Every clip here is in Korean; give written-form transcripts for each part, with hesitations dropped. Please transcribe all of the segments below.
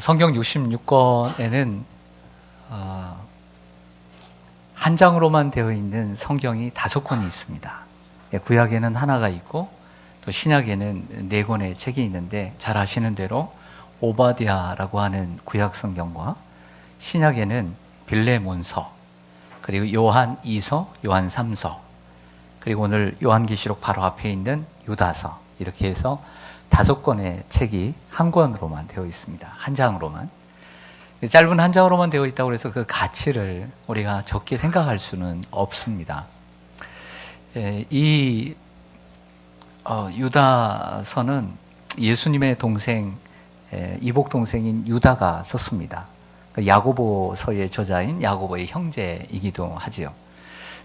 성경 66권에는 한 장으로만 되어 있는 성경이 5권이 있습니다. 구약에는 하나가 있고 또 신약에는 4권의 책이 있는데, 잘 아시는 대로 오바댜라고 하는 구약 성경과 신약에는 빌레몬서, 그리고 요한 2서, 요한 3서, 그리고 오늘 요한계시록 바로 앞에 있는 유다서, 이렇게 해서 5권의 책이 한 권으로만 되어 있습니다. 한 장으로만. 짧은 한 장으로만 되어 있다고 해서 그 가치를 우리가 적게 생각할 수는 없습니다. 이 유다서는 예수님의 동생, 이복 동생인 유다가 썼습니다. 야고보서의 저자인 야고보의 형제이기도 하지요.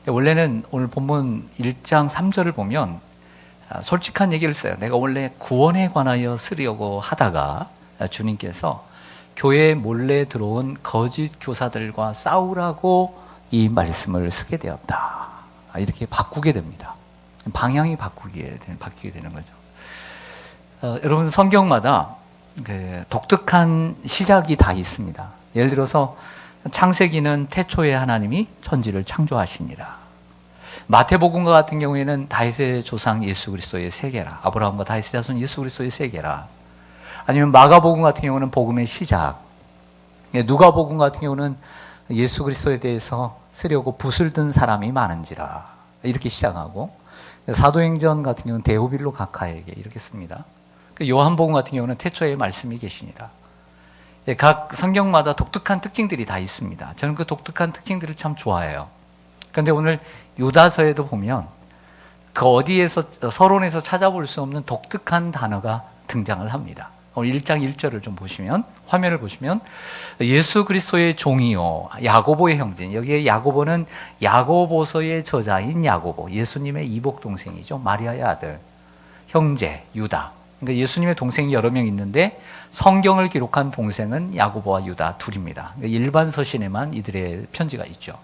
원래는 오늘 본문 1장 3절을 보면 솔직한 얘기를 써요. 내가 원래 구원에 관하여 쓰려고 하다가 주님께서 교회에 몰래 들어온 거짓 교사들과 싸우라고 이 말씀을 쓰게 되었다. 이렇게 바꾸게 됩니다. 방향이 바뀌게 되는 거죠. 여러분, 성경마다 독특한 시작이 다 있습니다. 예를 들어서 창세기는 태초에 하나님이 천지를 창조하시니라. 마태복음과 같은 경우에는 다윗의 조상 예수 그리스도의 세계라. 아브라함과 다윗의 자손 예수 그리스도의 세계라. 아니면 마가복음 같은 경우는 복음의 시작. 누가복음 같은 경우는 예수 그리스도에 대해서 쓰려고 붓을 든 사람이 많은지라. 이렇게 시작하고, 사도행전 같은 경우는 데오빌로 각하에게 이렇게 씁니다. 요한복음 같은 경우는 태초에 말씀이 계시니라. 각 성경마다 독특한 특징들이 다 있습니다. 저는 그 독특한 특징들을 참 좋아해요. 그런데 오늘 유다서에도 보면 그 어디에서, 서론에서 찾아볼 수 없는 독특한 단어가 등장을 합니다. 오늘 1장 1절을 좀 보시면, 화면을 보시면, 예수 그리스도의 종이요 야고보의 형제. 여기에 야고보는 야고보서의 저자인 야고보, 예수님의 이복 동생이죠. 마리아의 아들, 형제 유다. 그러니까 예수님의 동생이 여러 명 있는데 성경을 기록한 동생은 야고보와 유다 둘입니다. 그러니까 일반 서신에만 이들의 편지가 있죠.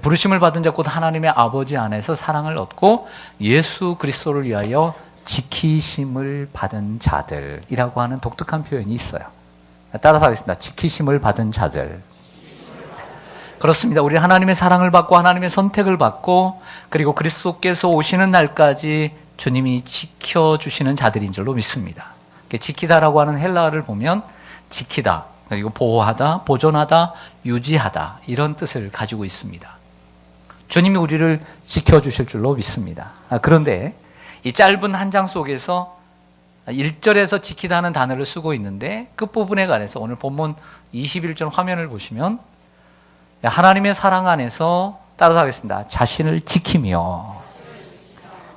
부르심을 받은 자 곧 하나님의 아버지 안에서 사랑을 얻고 예수 그리스도를 위하여 지키심을 받은 자들이라고 하는 독특한 표현이 있어요. 따라서 하겠습니다. 지키심을 받은 자들. 그렇습니다. 우리 하나님의 사랑을 받고 하나님의 선택을 받고, 그리고 그리스도께서 오시는 날까지 주님이 지켜주시는 자들인 줄로 믿습니다. 지키다라고 하는 헬라어를 보면 지키다, 그리고 보호하다, 보존하다, 유지하다, 이런 뜻을 가지고 있습니다. 주님이 우리를 지켜주실 줄로 믿습니다. 그런데 이 짧은 한 장 속에서 1절에서 지키다는 단어를 쓰고 있는데, 끝부분에 관해서 오늘 본문 21절 화면을 보시면 하나님의 사랑 안에서, 따라서 하겠습니다, 자신을 지키며,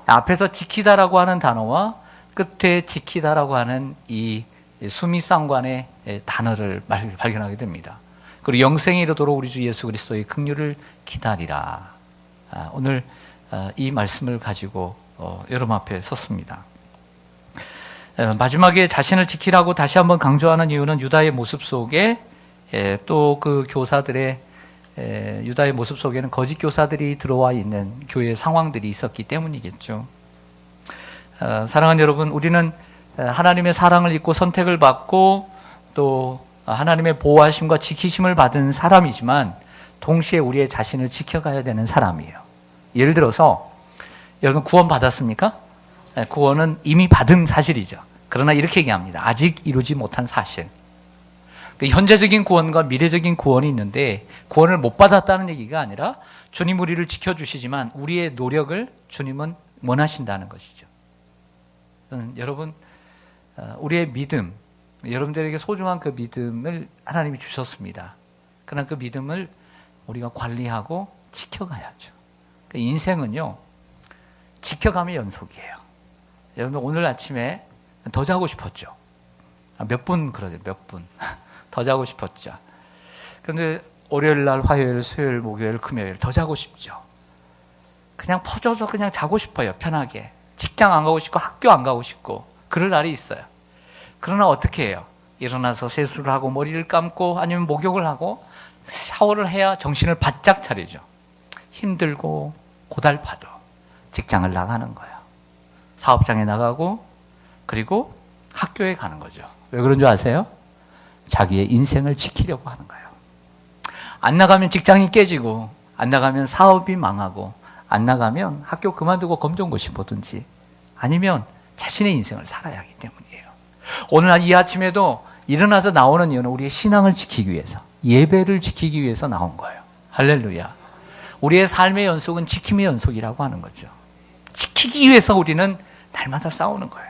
앞에서 지키다라고 하는 단어와 끝에 지키다라고 하는 이 수미상관의 단어를 발견하게 됩니다. 그리고 영생에 이르도록 우리 주 예수 그리스도의 긍휼을 기다리라. 오늘 이 말씀을 가지고 여러분 앞에 섰습니다. 마지막에 자신을 지키라고 다시 한번 강조하는 이유는 유다의 모습 속에 또 그 교사들의, 유다의 모습 속에는 거짓 교사들이 들어와 있는 교회의 상황들이 있었기 때문이겠죠. 사랑하는 여러분, 우리는 하나님의 사랑을 입고 선택을 받고 또 하나님의 보호하심과 지키심을 받은 사람이지만 동시에 우리의 자신을 지켜가야 되는 사람이에요. 예를 들어서 여러분, 구원 받았습니까? 구원은 이미 받은 사실이죠. 그러나 이렇게 얘기합니다. 아직 이루지 못한 사실. 현재적인 구원과 미래적인 구원이 있는데, 구원을 못 받았다는 얘기가 아니라 주님 우리를 지켜주시지만 우리의 노력을 주님은 원하신다는 것이죠. 여러분, 우리의 믿음, 여러분들에게 소중한 그 믿음을 하나님이 주셨습니다. 그러나 그 믿음을 우리가 관리하고 지켜가야죠. 인생은요, 지켜감의 연속이에요. 여러분, 오늘 아침에 더 자고 싶었죠. 몇 분 그러죠, 몇 분. 더 자고 싶었죠. 그런데 월요일 날, 화요일, 수요일, 목요일, 금요일 더 자고 싶죠. 그냥 퍼져서 그냥 자고 싶어요, 편하게. 직장 안 가고 싶고 학교 안 가고 싶고 그럴 날이 있어요. 그러나 어떻게 해요? 일어나서 세수를 하고 머리를 감고 아니면 목욕을 하고 샤워를 해야 정신을 바짝 차리죠. 힘들고 고달파도 직장을 나가는 거예요. 사업장에 나가고 그리고 학교에 가는 거죠. 왜 그런 줄 아세요? 자기의 인생을 지키려고 하는 거예요. 안 나가면 직장이 깨지고, 안 나가면 사업이 망하고, 안 나가면 학교 그만두고 검정고시 보든지, 아니면 자신의 인생을 살아야 하기 때문이에요. 오늘 이 아침에도 일어나서 나오는 이유는 우리의 신앙을 지키기 위해서, 예배를 지키기 위해서 나온 거예요. 할렐루야. 우리의 삶의 연속은 지킴의 연속이라고 하는 거죠. 지키기 위해서 우리는 날마다 싸우는 거예요.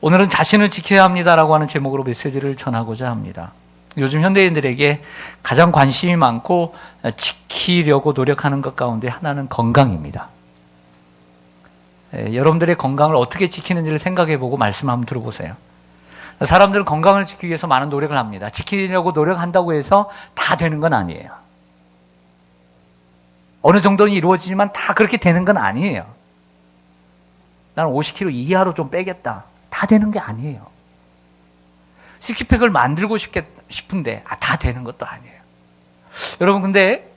오늘은 자신을 지켜야 합니다라고 하는 제목으로 메시지를 전하고자 합니다. 요즘 현대인들에게 가장 관심이 많고 지키려고 노력하는 것 가운데 하나는 건강입니다. 여러분들의 건강을 어떻게 지키는지를 생각해보고 말씀 한번 들어보세요. 사람들은 건강을 지키기 위해서 많은 노력을 합니다. 지키려고 노력한다고 해서 다 되는 건 아니에요. 어느 정도는 이루어지지만 다 그렇게 되는 건 아니에요. 나는 50kg 이하로 좀 빼겠다. 다 되는 게 아니에요. 시키팩을 만들고 싶은데 다 되는 것도 아니에요. 여러분 근데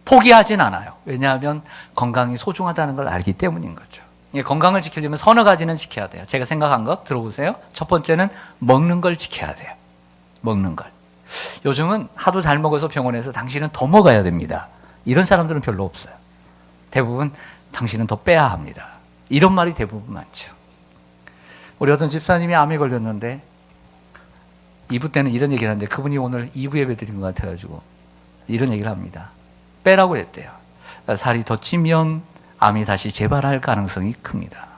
포기하진 않아요. 왜냐하면 건강이 소중하다는 걸 알기 때문인 거죠. 건강을 지키려면 서너 가지는 지켜야 돼요. 제가 생각한 것 들어보세요. 첫 번째는 먹는 걸 지켜야 돼요. 먹는 걸. 요즘은 하도 잘 먹어서 병원에서 당신은 더 먹어야 됩니다. 이런 사람들은 별로 없어요. 대부분 당신은 더 빼야 합니다. 이런 말이 대부분 많죠. 우리 어떤 집사님이 암에 걸렸는데 2부 때는 이런 얘기를 하는데 그분이 오늘 2부 예배 드린 것 같아가지고 이런 얘기를 합니다. 빼라고 했대요. 살이 더 찌면 암이 다시 재발할 가능성이 큽니다.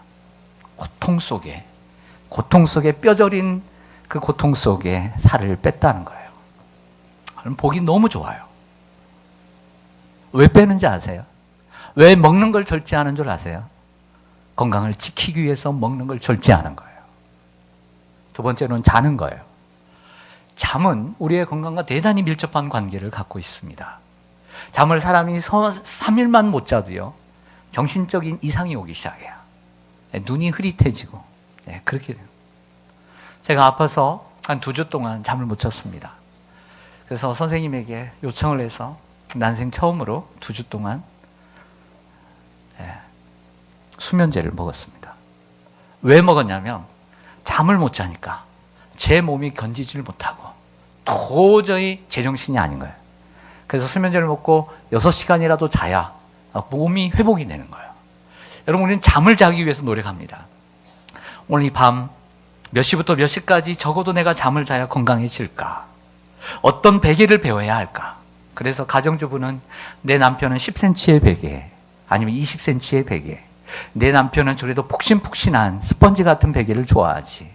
고통 속에 뼈저린 그 고통 속에 살을 뺐다는 거예요. 보기 너무 좋아요. 왜 빼는지 아세요? 왜 먹는 걸 절제하는 줄 아세요? 건강을 지키기 위해서 먹는 걸 절제하는 거예요. 두 번째는 자는 거예요. 잠은 우리의 건강과 대단히 밀접한 관계를 갖고 있습니다. 잠을 사람이 3일만 못 자도요, 정신적인 이상이 오기 시작해요. 눈이 흐릿해지고, 그렇게 돼요. 제가 아파서 한 2주 동안 잠을 못 잤습니다. 그래서 선생님에게 요청을 해서 난생 처음으로 2주 동안 수면제를 먹었습니다. 왜 먹었냐면 잠을 못 자니까 제 몸이 견디지를 못하고 도저히 제정신이 아닌 거예요. 그래서 수면제를 먹고 6시간이라도 자야 몸이 회복이 되는 거예요. 여러분, 우리는 잠을 자기 위해서 노력합니다. 오늘 이 밤 몇 시부터 몇 시까지 적어도 내가 잠을 자야 건강해질까? 어떤 베개를 배워야 할까? 그래서 가정주부는 내 남편은 10cm의 베개, 아니면 20cm의 베개, 내 남편은 저래도 푹신푹신한 스펀지 같은 베개를 좋아하지,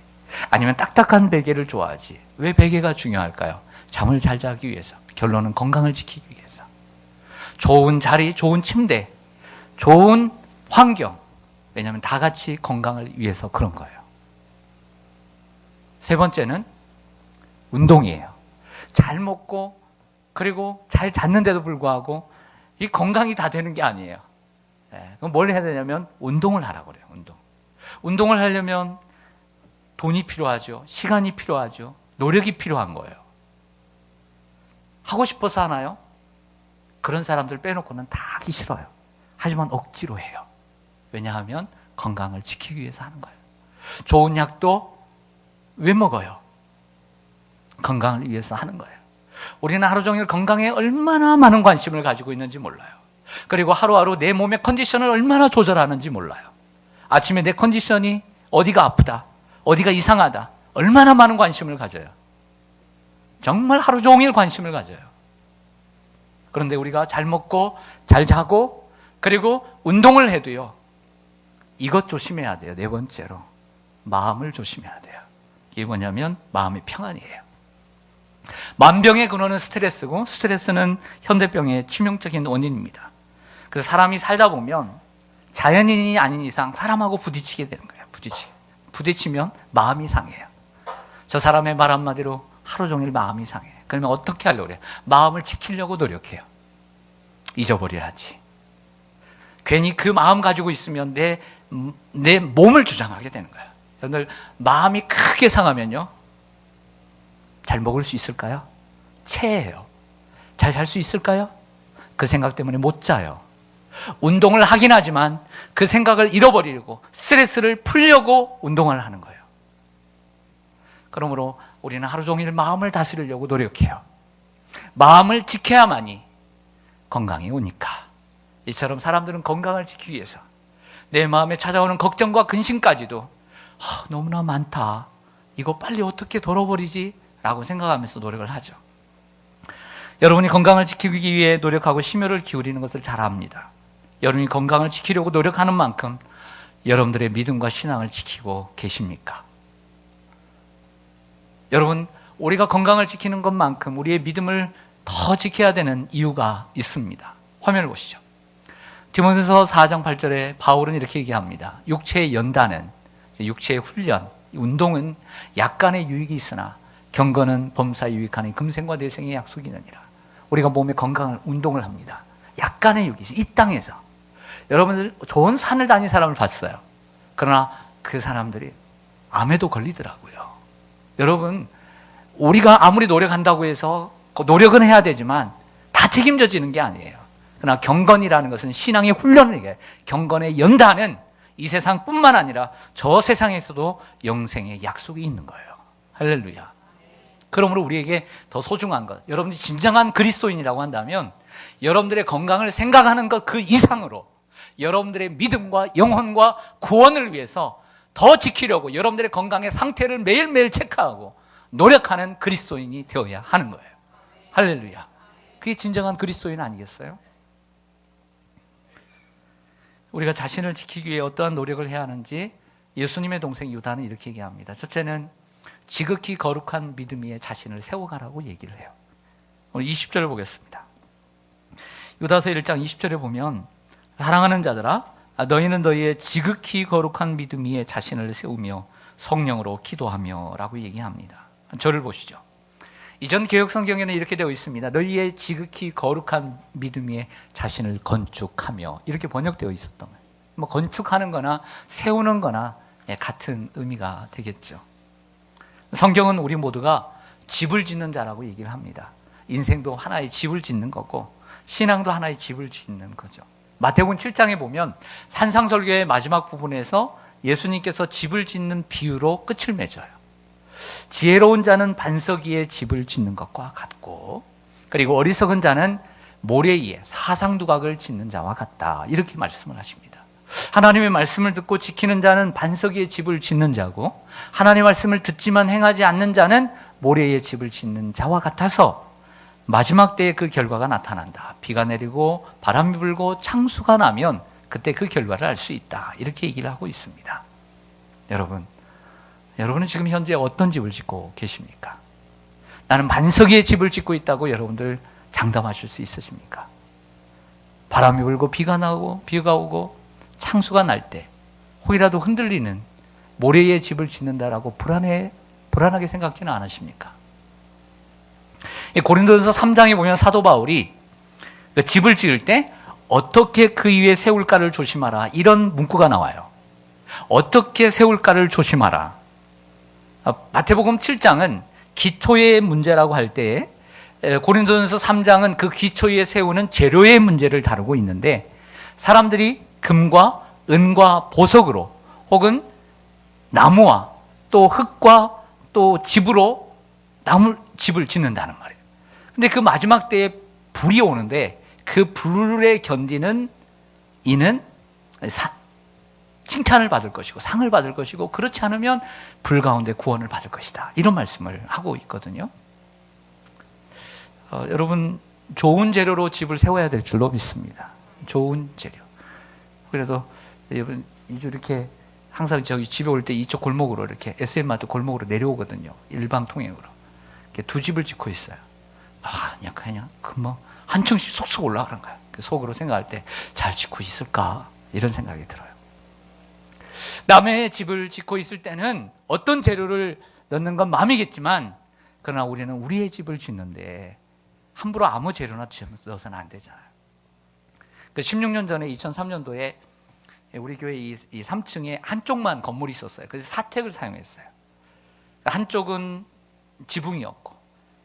아니면 딱딱한 베개를 좋아하지. 왜 베개가 중요할까요? 잠을 잘 자기 위해서. 결론은 건강을 지키기 위해서. 좋은 자리, 좋은 침대, 좋은 환경. 왜냐하면 다 같이 건강을 위해서 그런 거예요. 세 번째는 운동이에요. 잘 먹고 그리고 잘 잤는데도 불구하고 이 건강이 다 되는 게 아니에요. 그럼 뭘 해야 되냐면 운동을 하라고 그래요. 운동을 하려면 돈이 필요하죠. 시간이 필요하죠. 노력이 필요한 거예요. 하고 싶어서 하나요? 그런 사람들 빼놓고는 다 하기 싫어요. 하지만 억지로 해요. 왜냐하면 건강을 지키기 위해서 하는 거예요. 좋은 약도 왜 먹어요? 건강을 위해서 하는 거예요. 우리는 하루 종일 건강에 얼마나 많은 관심을 가지고 있는지 몰라요. 그리고 하루하루 내 몸의 컨디션을 얼마나 조절하는지 몰라요. 아침에 내 컨디션이 어디가 아프다, 어디가 이상하다, 얼마나 많은 관심을 가져요. 정말 하루 종일 관심을 가져요. 그런데 우리가 잘 먹고 잘 자고 그리고 운동을 해도요, 이것 조심해야 돼요. 네 번째로 마음을 조심해야 돼요. 이게 뭐냐면 마음의 평안이에요. 만병의 근원은 스트레스고, 스트레스는 현대병의 치명적인 원인입니다. 그래서 사람이 살다 보면 자연인이 아닌 이상 사람하고 부딪히게 되는 거예요. 부딪히면 마음이 상해요. 저 사람의 말 한마디로 하루 종일 마음이 상해요. 그러면 어떻게 하려고 그래요? 마음을 지키려고 노력해요. 잊어버려야지. 괜히 그 마음 가지고 있으면 내 몸을 주장하게 되는 거예요. 여러분들, 마음이 크게 상하면요, 잘 먹을 수 있을까요? 체해요. 잘 잘 수 있을까요? 그 생각 때문에 못 자요. 운동을 하긴 하지만 그 생각을 잃어버리려고, 스트레스를 풀려고 운동을 하는 거예요. 그러므로 우리는 하루 종일 마음을 다스리려고 노력해요. 마음을 지켜야만이 건강이 오니까. 이처럼 사람들은 건강을 지키기 위해서 내 마음에 찾아오는 걱정과 근심까지도 너무나 많다, 이거 빨리 어떻게 덜어버리지? 라고 생각하면서 노력을 하죠. 여러분이 건강을 지키기 위해 노력하고 심혈을 기울이는 것을 잘 압니다. 여러분이 건강을 지키려고 노력하는 만큼 여러분들의 믿음과 신앙을 지키고 계십니까? 여러분, 우리가 건강을 지키는 것만큼 우리의 믿음을 더 지켜야 되는 이유가 있습니다. 화면을 보시죠. 디모데서 4장 8절에 바울은 이렇게 얘기합니다. 육체의 연단은, 육체의 훈련, 운동은 약간의 유익이 있으나 경건은 범사에 유익하니 금생과 내생의 약속이 있느니라. 우리가 몸에 건강을, 운동을 합니다. 약간의 유익이 있어요. 이 땅에서. 여러분들 좋은 산을 다닌 사람을 봤어요. 그러나 그 사람들이 암에도 걸리더라고요. 여러분, 우리가 아무리 노력한다고 해서 노력은 해야 되지만 다 책임져지는 게 아니에요. 그러나 경건이라는 것은 신앙의 훈련을 얘기해요. 경건의 연단은 이 세상뿐만 아니라 저 세상에서도 영생의 약속이 있는 거예요. 할렐루야. 그러므로 우리에게 더 소중한 것, 여러분들이 진정한 그리스도인이라고 한다면 여러분들의 건강을 생각하는 것 그 이상으로 여러분들의 믿음과 영혼과 구원을 위해서 더 지키려고 여러분들의 건강의 상태를 매일매일 체크하고 노력하는 그리스도인이 되어야 하는 거예요. 할렐루야. 그게 진정한 그리스도인 아니겠어요? 우리가 자신을 지키기 위해 어떠한 노력을 해야 하는지 예수님의 동생 유다는 이렇게 얘기합니다. 첫째는 지극히 거룩한 믿음 위에 자신을 세워가라고 얘기를 해요. 오늘 20절을 보겠습니다. 유다서 1장 20절에 보면 사랑하는 자들아, 너희는 너희의 지극히 거룩한 믿음 위에 자신을 세우며 성령으로 기도하며 라고 얘기합니다. 저를 보시죠. 이전 개혁 성경에는 이렇게 되어 있습니다. 너희의 지극히 거룩한 믿음 위에 자신을 건축하며, 이렇게 번역되어 있었던 거예요. 뭐 건축하는 거나 세우는 거나 같은 의미가 되겠죠. 성경은 우리 모두가 집을 짓는 자라고 얘기를 합니다. 인생도 하나의 집을 짓는 거고 신앙도 하나의 집을 짓는 거죠. 마태복음 7장에 보면 산상설교의 마지막 부분에서 예수님께서 집을 짓는 비유로 끝을 맺어요. 지혜로운 자는 반석 위에 집을 짓는 것과 같고, 그리고 어리석은 자는 모래 위에 사상두각을 짓는 자와 같다, 이렇게 말씀을 하십니다. 하나님의 말씀을 듣고 지키는 자는 반석 위에 집을 짓는 자고, 하나님의 말씀을 듣지만 행하지 않는 자는 모래 위에 집을 짓는 자와 같아서 마지막 때에 그 결과가 나타난다. 비가 내리고 바람이 불고 창수가 나면 그때 그 결과를 알 수 있다, 이렇게 얘기를 하고 있습니다. 여러분은 지금 현재 어떤 집을 짓고 계십니까? 나는 반석의 집을 짓고 있다고 여러분들 장담하실 수 있으십니까? 바람이 불고 비가 나오고 비가 오고 창수가 날 때 혹이라도 흔들리는 모래의 집을 짓는다라고 불안하게 생각지는 않으십니까? 고린도전서 3장에 보면 사도 바울이 그 집을 지을 때 어떻게 그 위에 세울까를 조심하라, 이런 문구가 나와요. 어떻게 세울까를 조심하라. 마태복음 7장은 기초의 문제라고 할 때에 고린도전서 3장은 그 기초 위에 세우는 재료의 문제를 다루고 있는데, 사람들이 금과 은과 보석으로 혹은 나무와 또 흙과 또 집으로 집을 짓는다는 말이에요. 근데 그 마지막 때에 불이 오는데 그 불에 견디는 이는 칭찬을 받을 것이고 상을 받을 것이고, 그렇지 않으면 불 가운데 구원을 받을 것이다, 이런 말씀을 하고 있거든요. 여러분, 좋은 재료로 집을 세워야 될 줄로 믿습니다. 좋은 재료. 그래도 여러분 이렇게 항상 저기 집에 올 때 이쪽 골목으로 이렇게 SM마트 골목으로 내려오거든요. 일방통행으로. 이렇게 두 집을 짓고 있어요. 그냥 금방 한 층씩 쏙쏙 올라가는 거예요. 그 속으로 생각할 때 잘 짓고 있을까, 이런 생각이 들어요. 남의 집을 짓고 있을 때는 어떤 재료를 넣는 건 마음이겠지만, 그러나 우리는 우리의 집을 짓는데 함부로 아무 재료나 넣어서는 안 되잖아요. 그 16년 전에 2003년도에 우리 교회 이 3층에 한쪽만 건물이 있었어요. 그래서 사택을 사용했어요. 한쪽은 지붕이었고,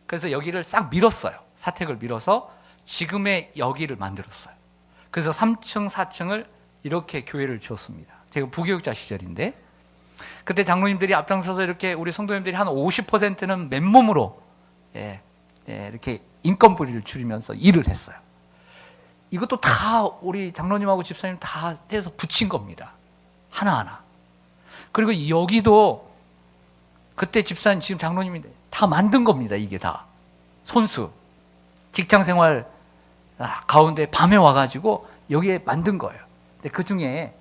그래서 여기를 싹 밀었어요. 사택을 밀어서 지금의 여기를 만들었어요. 그래서 3층, 4층을 이렇게 교회를 주었습니다. 제가 부교육자 시절인데, 그때 장로님들이 앞장서서 이렇게 우리 성도님들이 한 50%는 맨몸으로 이렇게 인건비를 줄이면서 일을 했어요. 이것도 다 우리 장로님하고 집사님 다 해서 붙인 겁니다. 하나하나. 그리고 여기도 그때 집사님, 지금 장로님이 다 만든 겁니다. 이게 다. 손수. 직장생활 가운데 밤에 와가지고 여기에 만든 거예요. 근데 그 중에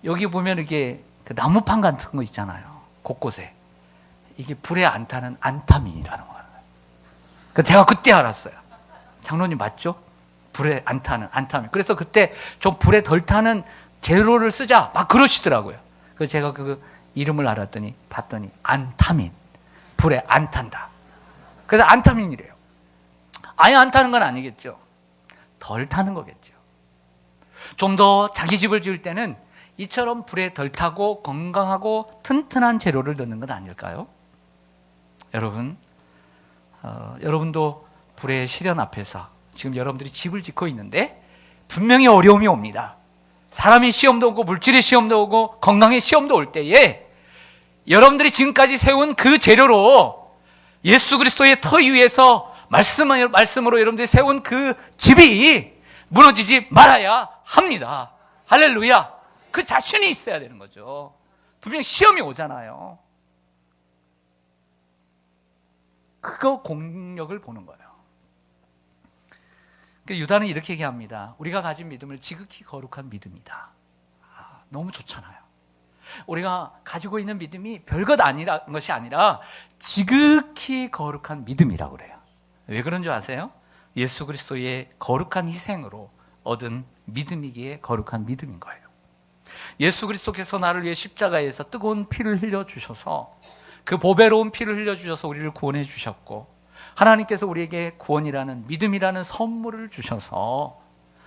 여기 보면 이게 그 나무판 같은 거 있잖아요. 곳곳에. 이게 불에 안 타는 안타민이라는 거예요. 제가 그때 알았어요. 장로님 맞죠? 불에 안 타는 안타민. 그래서 그때 좀 불에 덜 타는 재료를 쓰자 막 그러시더라고요. 그래서 제가 그 이름을 알았더니 봤더니 안타민. 불에 안 탄다. 그래서 안타민이래요. 아예 안 타는 건 아니겠죠. 덜 타는 거겠죠. 좀 더 자기 집을 지을 때는 이처럼 불에 덜 타고 건강하고 튼튼한 재료를 넣는 건 아닐까요? 여러분, 여러분도 불의 시련 앞에서 지금 여러분들이 집을 짓고 있는데 분명히 어려움이 옵니다. 사람의 시험도 오고 물질의 시험도 오고 건강의 시험도 올 때에 여러분들이 지금까지 세운 그 재료로 예수 그리스도의 터 위에서 말씀으로 여러분들이 세운 그 집이 무너지지 말아야 합니다. 할렐루야. 그 자신이 있어야 되는 거죠. 분명히 시험이 오잖아요. 그거 공력을 보는 거예요. 유다는 이렇게 얘기합니다. 우리가 가진 믿음을 지극히 거룩한 믿음이다. 너무 좋잖아요. 우리가 가지고 있는 믿음이 별것 아니라 것이 아니라 지극히 거룩한 믿음이라고 그래요. 왜 그런 줄 아세요? 예수 그리스도의 거룩한 희생으로 얻은 믿음이기에 거룩한 믿음인 거예요. 예수 그리스도께서 나를 위해 십자가에서 뜨거운 피를 흘려주셔서 그 보배로운 피를 흘려주셔서 우리를 구원해 주셨고 하나님께서 우리에게 구원이라는 믿음이라는 선물을 주셔서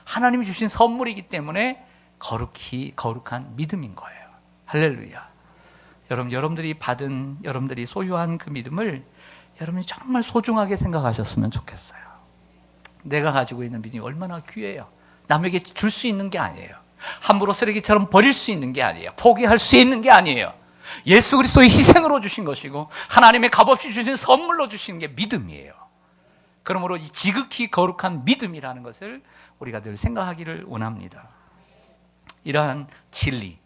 하나님이 주신 선물이기 때문에 거룩한 믿음인 거예요. 할렐루야. 여러분들이 받은, 여러분들이 소유한 그 믿음을 여러분이 정말 소중하게 생각하셨으면 좋겠어요. 내가 가지고 있는 믿음이 얼마나 귀해요. 남에게 줄 수 있는 게 아니에요. 함부로 쓰레기처럼 버릴 수 있는 게 아니에요. 포기할 수 있는 게 아니에요. 예수 그리스도의 희생으로 주신 것이고 하나님의 값없이 주신 선물로 주신 게 믿음이에요. 그러므로 이 지극히 거룩한 믿음이라는 것을 우리가 늘 생각하기를 원합니다. 이러한 진리,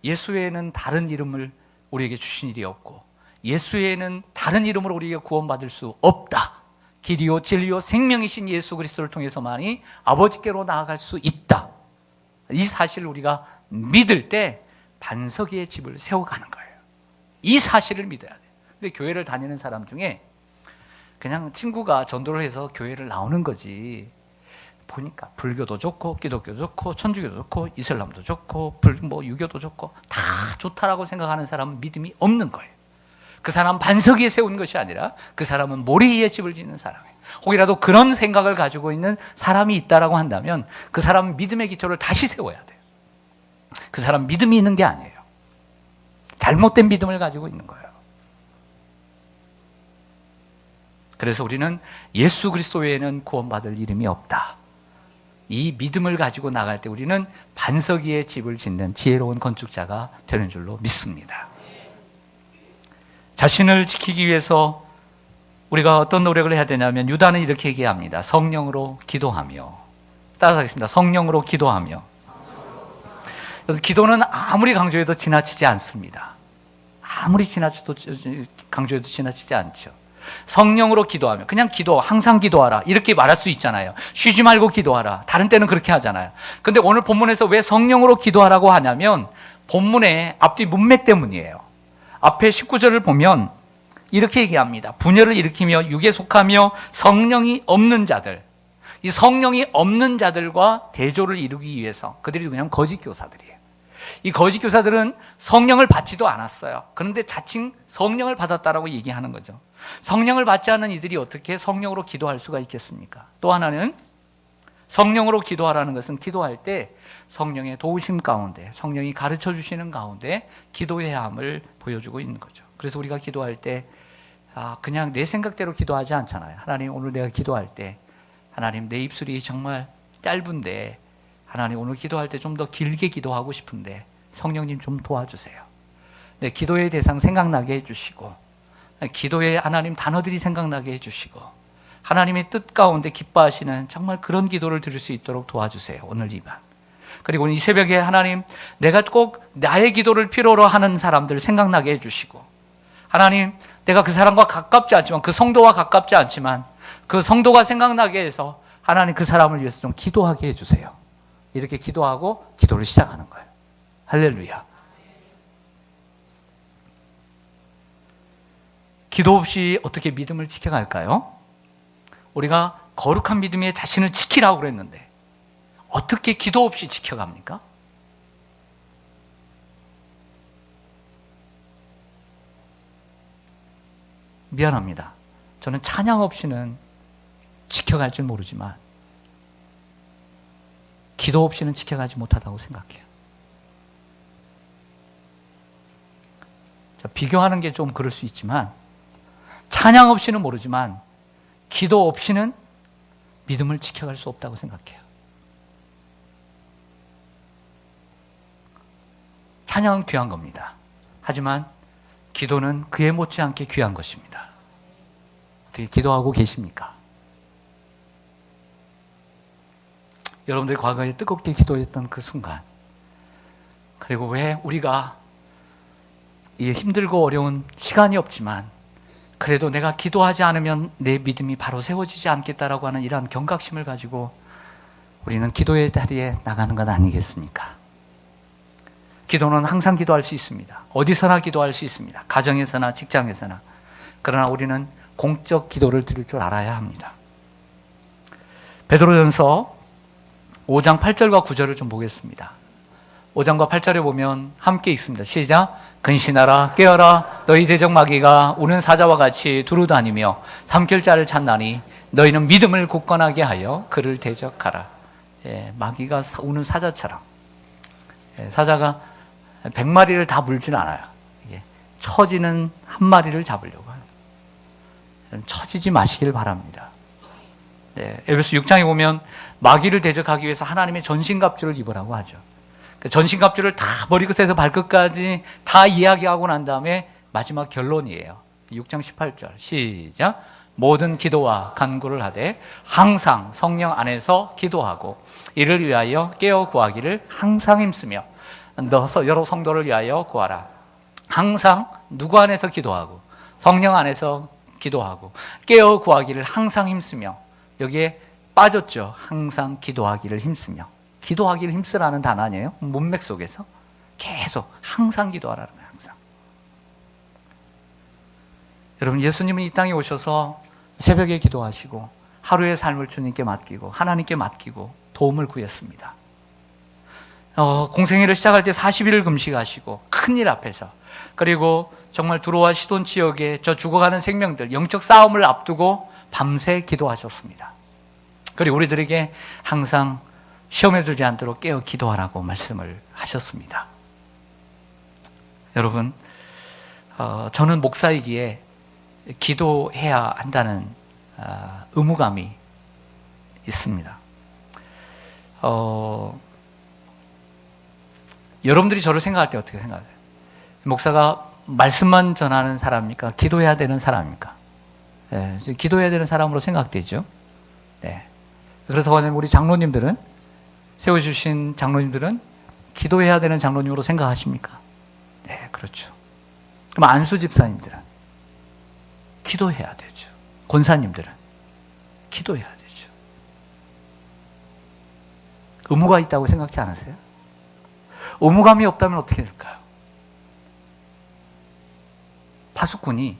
예수 외에는 다른 이름을 우리에게 주신 일이 없고 예수 외에는 다른 이름으로 우리에게 구원받을 수 없다. 길이요 진리요 생명이신 예수 그리스도를 통해서만이 아버지께로 나아갈 수 있다. 이 사실을 우리가 믿을 때 반석 위에 집을 세워가는 거예요. 이 사실을 믿어야 돼요. 근데 교회를 다니는 사람 중에 그냥 친구가 전도를 해서 교회를 나오는 거지, 보니까 불교도 좋고 기독교도 좋고 천주교도 좋고 이슬람도 좋고 유교도 좋고 다 좋다라고 생각하는 사람은 믿음이 없는 거예요. 그 사람은 반석 위에 세운 것이 아니라 그 사람은 모래 위에 집을 짓는 사람이에요. 혹이라도 그런 생각을 가지고 있는 사람이 있다라고 한다면 그 사람은 믿음의 기초를 다시 세워야 돼요. 그 사람 믿음이 있는 게 아니에요. 잘못된 믿음을 가지고 있는 거예요. 그래서 우리는 예수 그리스도 외에는 구원받을 이름이 없다. 이 믿음을 가지고 나갈 때 우리는 반석 위에 집을 짓는 지혜로운 건축자가 되는 줄로 믿습니다. 자신을 지키기 위해서 우리가 어떤 노력을 해야 되냐면 유다는 이렇게 얘기합니다. 성령으로 기도하며. 따라가겠습니다. 성령으로 기도하며. 기도는 아무리 강조해도 지나치지 않습니다. 아무리 강조해도 지나치지 않죠. 성령으로 기도하며. 그냥 항상 기도하라 이렇게 말할 수 있잖아요. 쉬지 말고 기도하라. 다른 때는 그렇게 하잖아요. 근데 오늘 본문에서 왜 성령으로 기도하라고 하냐면 본문의 앞뒤 문맥 때문이에요. 앞에 19절을 보면 이렇게 얘기합니다. 분열을 일으키며 육에 속하며 성령이 없는 자들. 이 성령이 없는 자들과 대조를 이루기 위해서 그들이 그냥 거짓 교사들이에요. 이 거짓 교사들은 성령을 받지도 않았어요. 그런데 자칭 성령을 받았다라고 얘기하는 거죠. 성령을 받지 않은 이들이 어떻게 성령으로 기도할 수가 있겠습니까? 또 하나는 성령으로 기도하라는 것은 기도할 때 성령의 도우심 가운데, 성령이 가르쳐 주시는 가운데 기도해야 함을 보여주고 있는 거죠. 그래서 우리가 기도할 때 그냥 내 생각대로 기도하지 않잖아요. 하나님, 오늘 내가 기도할 때 하나님, 내 입술이 정말 짧은데 하나님, 오늘 기도할 때 좀 더 길게 기도하고 싶은데 성령님 좀 도와주세요. 내 기도의 대상 생각나게 해주시고, 기도의 하나님 단어들이 생각나게 해주시고, 하나님의 뜻 가운데 기뻐하시는 정말 그런 기도를 드릴 수 있도록 도와주세요. 오늘 이 밤. 그리고 이 새벽에 하나님, 내가 꼭 나의 기도를 필요로 하는 사람들 생각나게 해주시고, 하나님, 내가 그 사람과 가깝지 않지만, 그 성도와 가깝지 않지만 그 성도가 생각나게 해서 하나님 그 사람을 위해서 좀 기도하게 해주세요. 이렇게 기도하고 기도를 시작하는 거예요. 할렐루야. 기도 없이 어떻게 믿음을 지켜갈까요? 우리가 거룩한 믿음의 자신을 지키라고 그랬는데 어떻게 기도 없이 지켜갑니까? 미안합니다. 저는 찬양 없이는 지켜갈 줄 모르지만 기도 없이는 지켜가지 못하다고 생각해요. 비교하는 게 좀 그럴 수 있지만 찬양 없이는 모르지만 기도 없이는 믿음을 지켜갈 수 없다고 생각해요. 찬양은 귀한 겁니다. 하지만 기도는 그에 못지않게 귀한 것입니다. 어떻게 기도하고 계십니까? 여러분들이 과거에 뜨겁게 기도했던 그 순간, 그리고 왜 우리가 이 힘들고 어려운 시간이 없지만 그래도 내가 기도하지 않으면 내 믿음이 바로 세워지지 않겠다라고 하는 이러한 경각심을 가지고 우리는 기도의 자리에 나가는 것 아니겠습니까? 기도는 항상 기도할 수 있습니다. 어디서나 기도할 수 있습니다. 가정에서나 직장에서나. 그러나 우리는 공적 기도를 드릴 줄 알아야 합니다. 베드로전서 5장 8절과 9절을 좀 보겠습니다. 5장과 8절에 보면 함께 읽습니다. 시작. 근신하라 깨어라 너희 대적 마귀가 우는 사자와 같이 두루다니며 삼킬 자를 찾나니 너희는 믿음을 굳건하게 하여 그를 대적하라. 마귀가 우는 사자처럼, 사자가 100마리를 다 물진 않아요. 처지는 한 마리를 잡으려고 해요. 처지지 마시길 바랍니다. 에베소 6장에 보면 마귀를 대적하기 위해서 하나님의 전신갑주를 입으라고 하죠. 그 전신갑주를 다 머리끝에서 발끝까지 다 이야기하고 난 다음에 마지막 결론이에요. 6장 18절 시작. 모든 기도와 간구를 하되 항상 성령 안에서 기도하고 이를 위하여 깨어 구하기를 항상 힘쓰며 너서 여러 성도를 위하여 구하라. 항상 누구 안에서 기도하고 성령 안에서 기도하고 깨어 구하기를 항상 힘쓰며, 여기에 빠졌죠. 항상 기도하기를 힘쓰며. 기도하기를 힘쓰라는 단어 아니에요? 문맥 속에서 계속 항상 기도하라는 거예요. 항상. 여러분, 예수님은 이 땅에 오셔서 새벽에 기도하시고 하루의 삶을 주님께 맡기고 하나님께 맡기고 도움을 구했습니다. 공생애를 시작할 때 40일을 금식하시고 큰일 앞에서, 그리고 정말 두로와 시돈 지역에 저 죽어가는 생명들, 영적 싸움을 앞두고 밤새 기도하셨습니다. 그리고 우리들에게 항상 시험에 들지 않도록 깨어 기도하라고 말씀을 하셨습니다. 여러분, 저는 목사이기에 기도해야 한다는 의무감이 있습니다. 여러분들이 저를 생각할 때 어떻게 생각해요? 목사가 말씀만 전하는 사람입니까? 기도해야 되는 사람입니까? 네, 기도해야 되는 사람으로 생각되죠. 네. 그렇다고 하면 우리 장로님들은, 세워주신 장로님들은 기도해야 되는 장로님으로 생각하십니까? 네, 그렇죠. 그럼 안수 집사님들은 기도해야 되죠. 권사님들은 기도해야 되죠. 의무가 있다고 생각지 않으세요? 의무감이 없다면 어떻게 될까요? 파수꾼이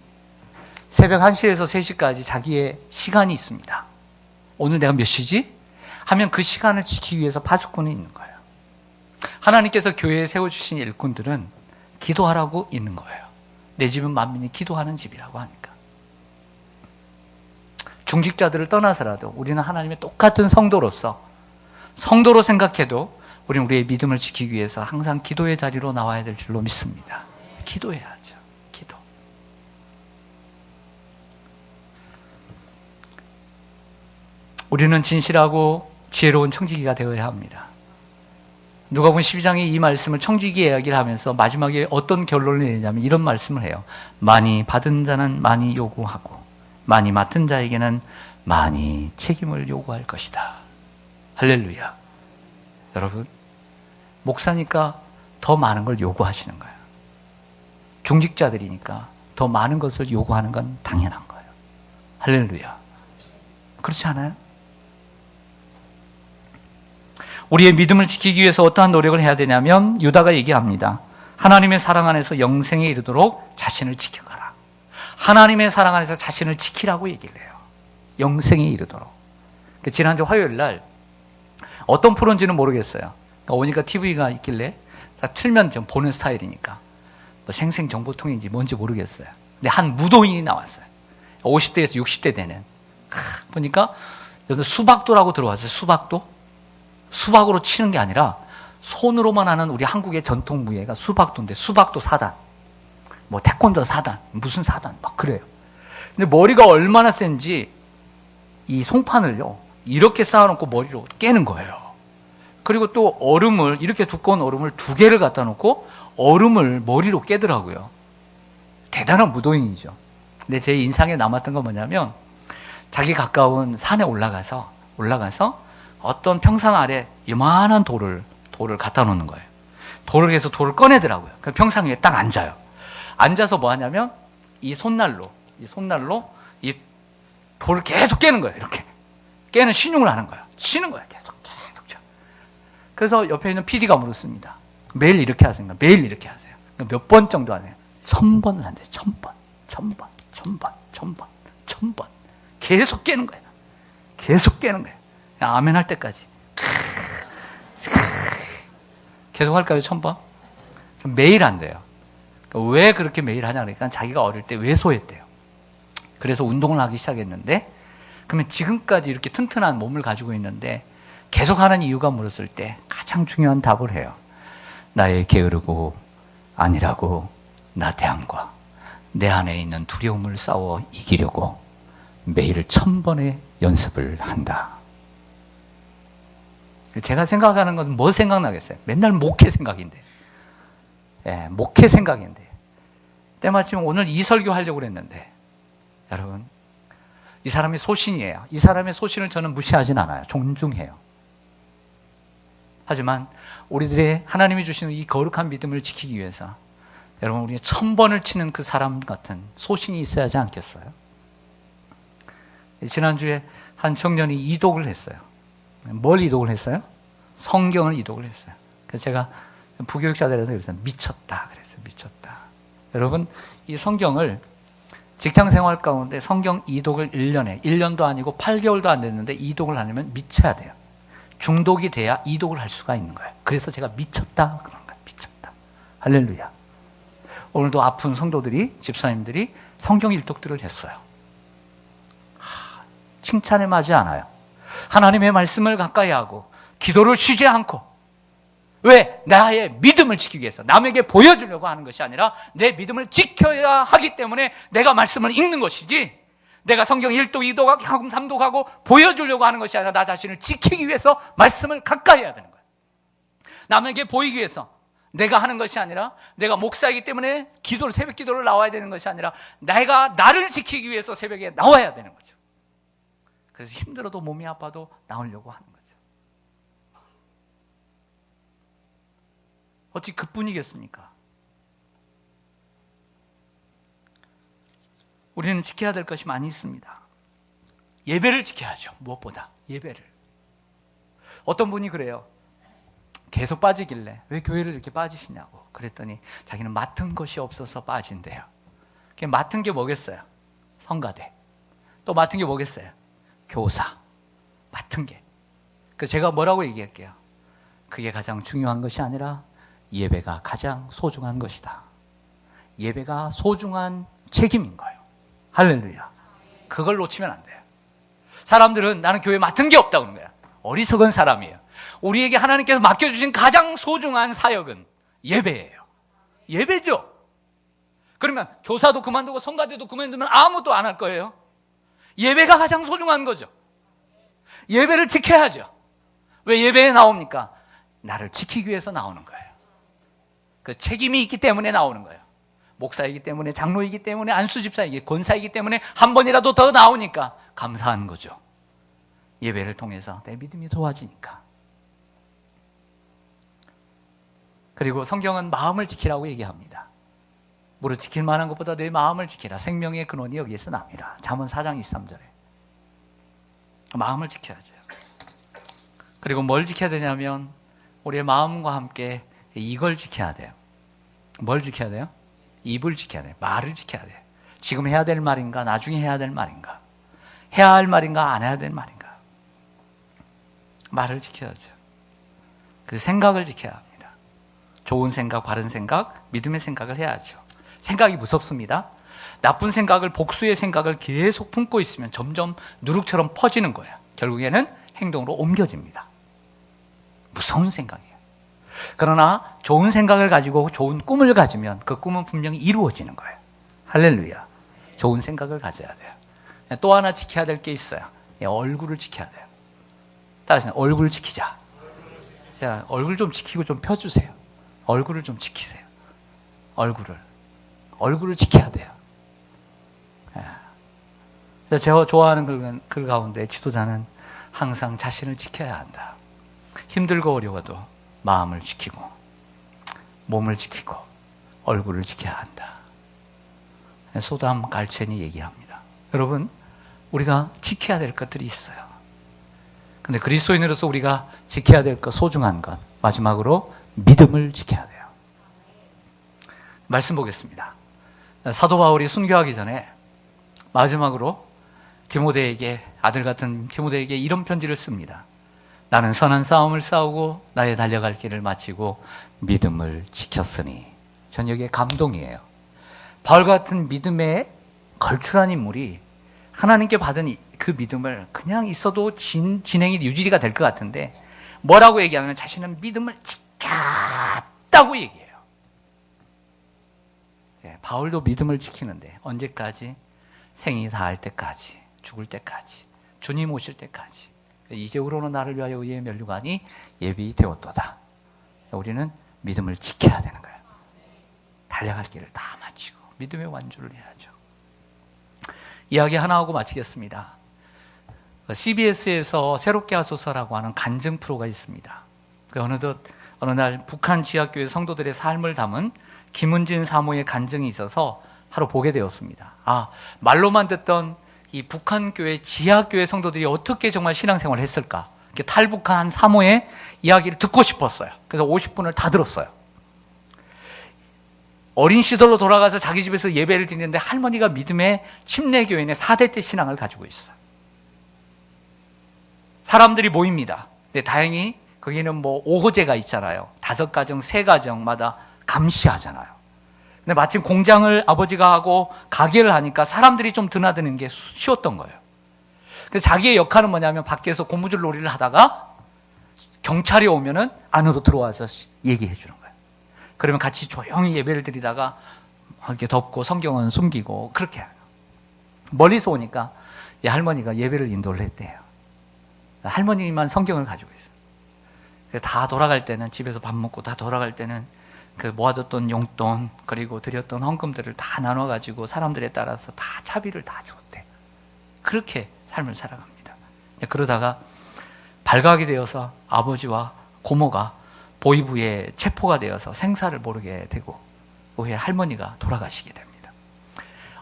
새벽 1시에서 3시까지 자기의 시간이 있습니다. 오늘 내가 몇 시지? 하면 그 시간을 지키기 위해서 파수꾼이 있는 거예요. 하나님께서 교회에 세워주신 일꾼들은 기도하라고 있는 거예요. 내 집은 만민이 기도하는 집이라고 하니까. 중직자들을 떠나서라도 우리는 하나님의 똑같은 성도로서, 성도로 생각해도 우리는 우리의 믿음을 지키기 위해서 항상 기도의 자리로 나와야 될 줄로 믿습니다. 기도해야죠. 기도. 우리는 진실하고 지혜로운 청지기가 되어야 합니다. 누가복음 12장이 이 말씀을 청지기 이야기를 하면서 마지막에 어떤 결론을 내냐면 이런 말씀을 해요. 많이 받은 자는 많이 요구하고 많이 맡은 자에게는 많이 책임을 요구할 것이다. 할렐루야. 여러분, 목사니까 더 많은 걸 요구하시는 거예요. 중직자들이니까 더 많은 것을 요구하는 건 당연한 거예요. 할렐루야. 그렇지 않아요? 우리의 믿음을 지키기 위해서 어떠한 노력을 해야 되냐면 유다가 얘기합니다. 하나님의 사랑 안에서 영생에 이르도록 자신을 지켜가라. 하나님의 사랑 안에서 자신을 지키라고 얘기를 해요. 영생에 이르도록. 지난주 화요일 날 어떤 프로인지는 모르겠어요. 오니까 TV가 있길래 틀면 좀 보는 스타일이니까 뭐 생생정보통인지 뭔지 모르겠어요. 근데 한 무도인이 나왔어요. 50대에서 60대 되는. 보니까 여기 수박도라고 들어왔어요. 수박도. 수박으로 치는 게 아니라 손으로만 하는 우리 한국의 전통 무예가 수박도인데 수박도 4단, 뭐 태권도 4단, 무슨 4단 막 그래요. 근데 머리가 얼마나 센지 이 송판을요 이렇게 쌓아놓고 머리로 깨는 거예요. 그리고 또 얼음을 이렇게 두꺼운 얼음을 2개를 갖다 놓고 얼음을 머리로 깨더라고요. 대단한 무도인이죠. 근데 제 인상에 남았던 건 뭐냐면 자기 가까운 산에 올라가서 어떤 평상 아래 이만한 돌을 갖다 놓는 거예요. 돌을 해서 돌을 꺼내더라고요. 그 평상 위에 딱 앉아요. 앉아서 뭐 하냐면 이 손날로 이 돌을 계속 깨는 거예요. 이렇게 깨는 신용을 하는 거예요. 치는 거예요. 계속 쳐. 그래서 옆에 있는 PD가 물었습니다. 매일 이렇게 하세요? 매일 이렇게 하세요. 몇 번 정도 하세요? 1000번을 한대요. 1000번. 계속 깨는 거예요. 계속 깨는 거예요. 아멘 할 때까지. 계속 할까요? 1000번? 매일 한대요. 왜 그렇게 매일 하냐 그러니까 자기가 어릴 때 외소했대요. 그래서 운동을 하기 시작했는데 그러면 지금까지 이렇게 튼튼한 몸을 가지고 있는데 계속 하는 이유가 물었을 때 가장 중요한 답을 해요. 나의 게으르고 아니라고 나태함과 내 안에 있는 두려움을 싸워 이기려고 매일 1000번의 연습을 한다. 제가 생각하는 건 뭐 생각나겠어요? 맨날 목회 생각인데. 목회 생각인데. 때마침 오늘 이 설교 하려고 그랬는데, 여러분, 이 사람이 소신이에요. 이 사람의 소신을 저는 무시하진 않아요. 존중해요. 하지만 우리들의 하나님이 주시는 이 거룩한 믿음을 지키기 위해서 여러분, 우리가 1000번을 치는 그 사람 같은 소신이 있어야 하지 않겠어요? 지난주에 한 청년이 이독을 했어요. 뭘 이독을 했어요? 성경을 이독을 했어요. 그래서 제가 부교육자들한테 그랬어요. 미쳤다. 그랬어요. 미쳤다. 여러분, 이 성경을 직장 생활 가운데 성경 이독을 1년도 아니고 8개월도 안 됐는데 이독을 하려면 미쳐야 돼요. 중독이 돼야 이독을 할 수가 있는 거예요. 그래서 제가 미쳤다. 그런 거예요. 미쳤다. 할렐루야. 오늘도 아픈 성도들이, 집사님들이 성경 일독들을 했어요. 칭찬에 맞지 않아요. 하나님의 말씀을 가까이 하고 기도를 쉬지 않고 왜? 나의 믿음을 지키기 위해서 남에게 보여주려고 하는 것이 아니라 내 믿음을 지켜야 하기 때문에 내가 말씀을 읽는 것이지 내가 성경 1독, 2독, 3독하고 보여주려고 하는 것이 아니라 나 자신을 지키기 위해서 말씀을 가까이 해야 되는 거예요. 남에게 보이기 위해서 내가 하는 것이 아니라 내가 목사이기 때문에 새벽 기도를 나와야 되는 것이 아니라 내가 나를 지키기 위해서 새벽에 나와야 되는 거죠. 그래서 힘들어도 몸이 아파도 나오려고 하는 거죠. 어찌 그뿐이겠습니까? 우리는 지켜야 될 것이 많이 있습니다. 예배를 지켜야죠. 무엇보다 예배를. 어떤 분이 그래요. 계속 빠지길래 왜 교회를 이렇게 빠지시냐고 그랬더니 자기는 맡은 것이 없어서 빠진대요. 맡은 게 뭐겠어요? 성가대. 또 맡은 게 뭐겠어요? 교사. 맡은 게. 그래서 제가 뭐라고 얘기할게요? 그게 가장 중요한 것이 아니라 예배가 가장 소중한 것이다. 예배가 소중한 책임인 거예요. 할렐루야. 그걸 놓치면 안 돼요. 사람들은 나는 교회에 맡은 게 없다고 그러는 거야. 어리석은 사람이에요. 우리에게 하나님께서 맡겨주신 가장 소중한 사역은 예배예요. 예배죠. 그러면 교사도 그만두고 성가대도 그만두면 아무것도 안 할 거예요. 예배가 가장 소중한 거죠. 예배를 지켜야죠. 왜 예배에 나옵니까? 나를 지키기 위해서 나오는 거예요. 그 책임이 있기 때문에 나오는 거예요. 목사이기 때문에, 장로이기 때문에, 안수집사이기, 권사이기 때문에 한 번이라도 더 나오니까 감사한 거죠. 예배를 통해서 내 믿음이 좋아지니까. 그리고 성경은 마음을 지키라고 얘기합니다. 무릇 지킬 만한 것보다 내 마음을 지키라. 생명의 근원이 여기에서 납니다. 잠언 4장 23절에. 마음을 지켜야죠. 그리고 뭘 지켜야 되냐면 우리의 마음과 함께 이걸 지켜야 돼요. 뭘 지켜야 돼요? 입을 지켜야 돼요. 말을 지켜야 돼요. 지금 해야 될 말인가? 나중에 해야 될 말인가? 해야 할 말인가? 안 해야 될 말인가? 말을 지켜야죠. 그리고 생각을 지켜야 합니다. 좋은 생각, 바른 생각, 믿음의 생각을 해야죠. 생각이 무섭습니다. 나쁜 생각을, 복수의 생각을 계속 품고 있으면 점점 누룩처럼 퍼지는 거예요. 결국에는 행동으로 옮겨집니다. 무서운 생각이에요. 그러나 좋은 생각을 가지고 좋은 꿈을 가지면 그 꿈은 분명히 이루어지는 거예요. 할렐루야. 좋은 생각을 가져야 돼요. 또 하나 지켜야 될 게 있어요. 얼굴을 지켜야 돼요. 따라서 얼굴을 지키자. 자, 얼굴 좀 지키고 좀 펴주세요. 얼굴을 좀 지키세요. 얼굴을 지켜야 돼요. 제가 좋아하는 글 가운데 지도자는 항상 자신을 지켜야 한다. 힘들고 어려워도 마음을 지키고 몸을 지키고 얼굴을 지켜야 한다. 소담 갈첸이 얘기합니다. 여러분, 우리가 지켜야 될 것들이 있어요. 근데 그리스도인으로서 우리가 지켜야 될 것, 소중한 것, 마지막으로 믿음을 지켜야 돼요. 말씀 보겠습니다. 사도 바울이 순교하기 전에 마지막으로 디모데에게, 아들 같은 디모데에게 이런 편지를 씁니다. 나는 선한 싸움을 싸우고 나의 달려갈 길을 마치고 믿음을 지켰으니. 전 여기에 감동이에요. 바울 같은 믿음에 걸출한 인물이 하나님께 받은 그 믿음을 그냥 있어도 진행이 유지가 될 것 같은데 뭐라고 얘기하면 자신은 믿음을 지켰다고 얘기해요. 바울도 믿음을 지키는데 언제까지? 생이 다할 때까지, 죽을 때까지, 주님 오실 때까지. 이제후로는 나를 위하여 의의 면류관이 예비되었도다. 우리는 믿음을 지켜야 되는 거예요. 달려갈 길을 다 마치고 믿음의 완주를 해야죠. 이야기 하나 하고 마치겠습니다. CBS에서 새롭게 하소서라고 하는 간증 프로가 있습니다. 어느 날 북한 지하교회 성도들의 삶을 담은 김은진 사모의 간증이 있어서 하루 보게 되었습니다. 말로만 듣던 이 북한교회 지하교회 성도들이 어떻게 정말 신앙생활을 했을까? 탈북한 사모의 이야기를 듣고 싶었어요. 그래서 50분을 다 들었어요. 어린 시절로 돌아가서 자기 집에서 예배를 드리는데 할머니가 믿음의 침례교인의 4대째 신앙을 가지고 있어요. 사람들이 모입니다. 근데 다행히 거기는 5호제가 있잖아요. 5가정, 3가정마다 감시하잖아요. 근데 마침 공장을 아버지가 하고 가게를 하니까 사람들이 좀 드나드는 게 쉬웠던 거예요. 그래서 자기의 역할은 뭐냐면 밖에서 고무줄 놀이를 하다가 경찰이 오면은 안으로 들어와서 얘기해 주는 거예요. 그러면 같이 조용히 예배를 드리다가 이렇게 덮고 성경은 숨기고 그렇게 해요. 멀리서 오니까 이 할머니가 예배를 인도를 했대요. 할머니만 성경을 가지고 있어요. 그래서 다 돌아갈 때는 집에서 밥 먹고 다 돌아갈 때는 그 모아뒀던 용돈 그리고 드렸던 헌금들을 다 나눠가지고 사람들에 따라서 다 차비를 다 줬대. 그렇게 삶을 살아갑니다. 그러다가 발각이 되어서 아버지와 고모가 보위부에 체포가 되어서 생사를 모르게 되고 그 후에 할머니가 돌아가시게 됩니다.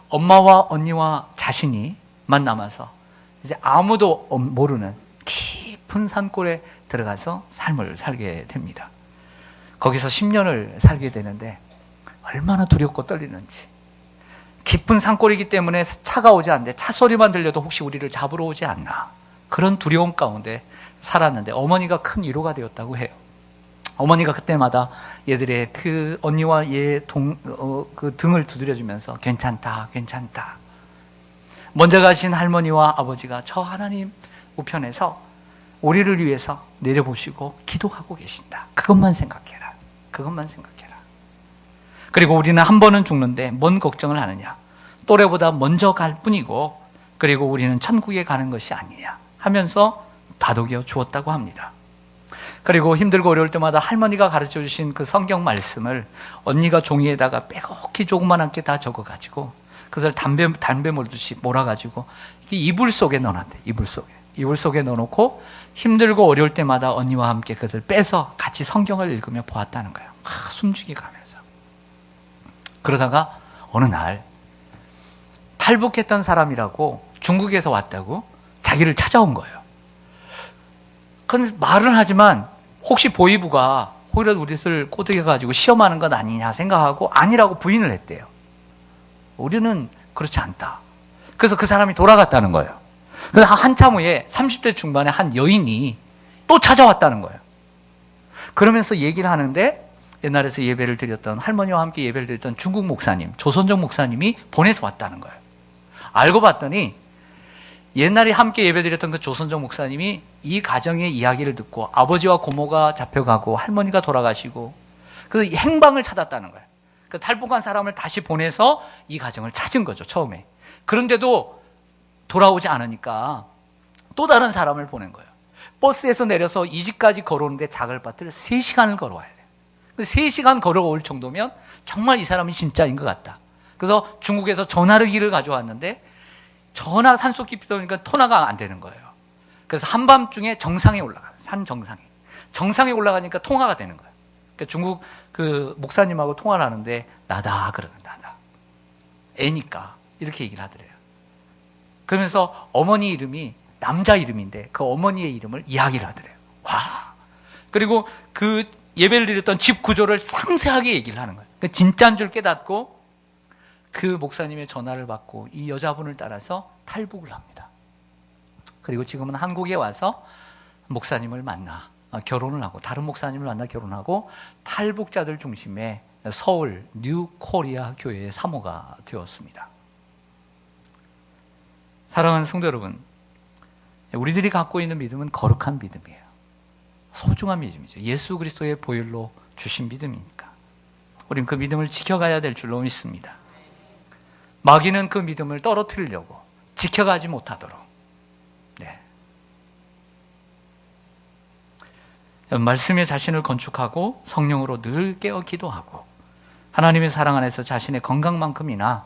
엄마와 언니와 자신이만 남아서 이제 아무도 모르는 깊은 산골에 들어가서 삶을 살게 됩니다. 거기서 10년을 살게 되는데 얼마나 두렵고 떨리는지. 깊은 산골이기 때문에 차가 오지 않는데 차 소리만 들려도 혹시 우리를 잡으러 오지 않나. 그런 두려움 가운데 살았는데 어머니가 큰 위로가 되었다고 해요. 어머니가 그때마다 얘들의 그 언니와 얘 그 등을 두드려주면서 괜찮다, 괜찮다. 먼저 가신 할머니와 아버지가 저 하나님 우편에서 우리를 위해서 내려보시고 기도하고 계신다. 그것만 생각해라. 그것만 생각해라. 그리고 우리는 한 번은 죽는데 뭔 걱정을 하느냐. 또래보다 먼저 갈 뿐이고 그리고 우리는 천국에 가는 것이 아니냐 하면서 다독여 주었다고 합니다. 그리고 힘들고 어려울 때마다 할머니가 가르쳐 주신 그 성경 말씀을 언니가 종이에다가 빼곡히 조그만하게 다 적어가지고 그것을 담배 몰듯이 몰아가지고 이불 속에 넣어놨대. 이불 속에 넣어놓고 힘들고 어려울 때마다 언니와 함께 그것을 빼서 같이 성경을 읽으며 보았다는 거예요. 숨죽이 가면서. 그러다가 어느 날 탈북했던 사람이라고 중국에서 왔다고 자기를 찾아온 거예요. 근데 말은 하지만 혹시 보이부가 혹이라도 우리를 꼬드겨가지고 시험하는 것 아니냐 생각하고 아니라고 부인을 했대요. 우리는 그렇지 않다. 그래서 그 사람이 돌아갔다는 거예요. 그래서 한참 후에 30대 중반의 한 여인이 또 찾아왔다는 거예요. 그러면서 얘기를 하는데 옛날에서 예배를 드렸던 할머니와 함께 예배를 드렸던 중국 목사님, 조선족 목사님이 보내서 왔다는 거예요. 알고 봤더니 옛날에 함께 예배드렸던 그 조선족 목사님이 이 가정의 이야기를 듣고 아버지와 고모가 잡혀가고 할머니가 돌아가시고 그래서 행방을 찾았다는 거예요. 그 탈북한 사람을 다시 보내서 이 가정을 찾은 거죠, 처음에. 그런데도 돌아오지 않으니까 또 다른 사람을 보낸 거예요. 버스에서 내려서 이 집까지 걸어오는데 자갈밭을 3시간을 걸어와야 돼요. 3시간 걸어올 정도면 정말 이 사람이 진짜인 것 같다. 그래서 중국에서 전화기를 가져왔는데 전화 산속 깊이 들어오니까 통화가 안 되는 거예요. 그래서 한밤중에 정상에 올라가요. 산 정상에. 정상에 올라가니까 통화가 되는 거예요. 그러니까 중국 그 목사님하고 통화를 하는데 나다 그러는 나다. 애니까 이렇게 얘기를 하더래요. 그러면서 어머니 이름이 남자 이름인데 그 어머니의 이름을 이야기를 하더래요. 와. 그리고 그 예배를 드렸던 집 구조를 상세하게 얘기를 하는 거예요. 그러니까 진짜인 줄 깨닫고 그 목사님의 전화를 받고 이 여자분을 따라서 탈북을 합니다. 그리고 지금은 한국에 와서 목사님을 만나 결혼을 하고 다른 목사님을 만나 결혼하고 탈북자들 중심의 서울 뉴 코리아 교회의 사모가 되었습니다. 사랑하는 성도 여러분, 우리들이 갖고 있는 믿음은 거룩한 믿음이에요. 소중한 믿음이죠. 예수 그리스도의 보혈로 주신 믿음이니까 우린 그 믿음을 지켜가야 될 줄로 믿습니다. 마귀는 그 믿음을 떨어뜨리려고 지켜가지 못하도록. 네. 말씀에 자신을 건축하고 성령으로 늘 깨어 기도하고 하나님의 사랑 안에서 자신의 건강만큼이나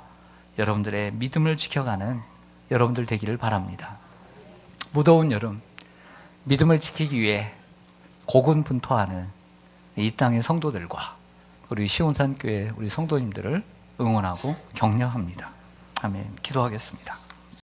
여러분들의 믿음을 지켜가는 여러분들 되기를 바랍니다. 무더운 여름 믿음을 지키기 위해 고군분투하는 이 땅의 성도들과 우리 시온산교회 우리 성도님들을 응원하고 격려합니다. 아멘. 기도하겠습니다.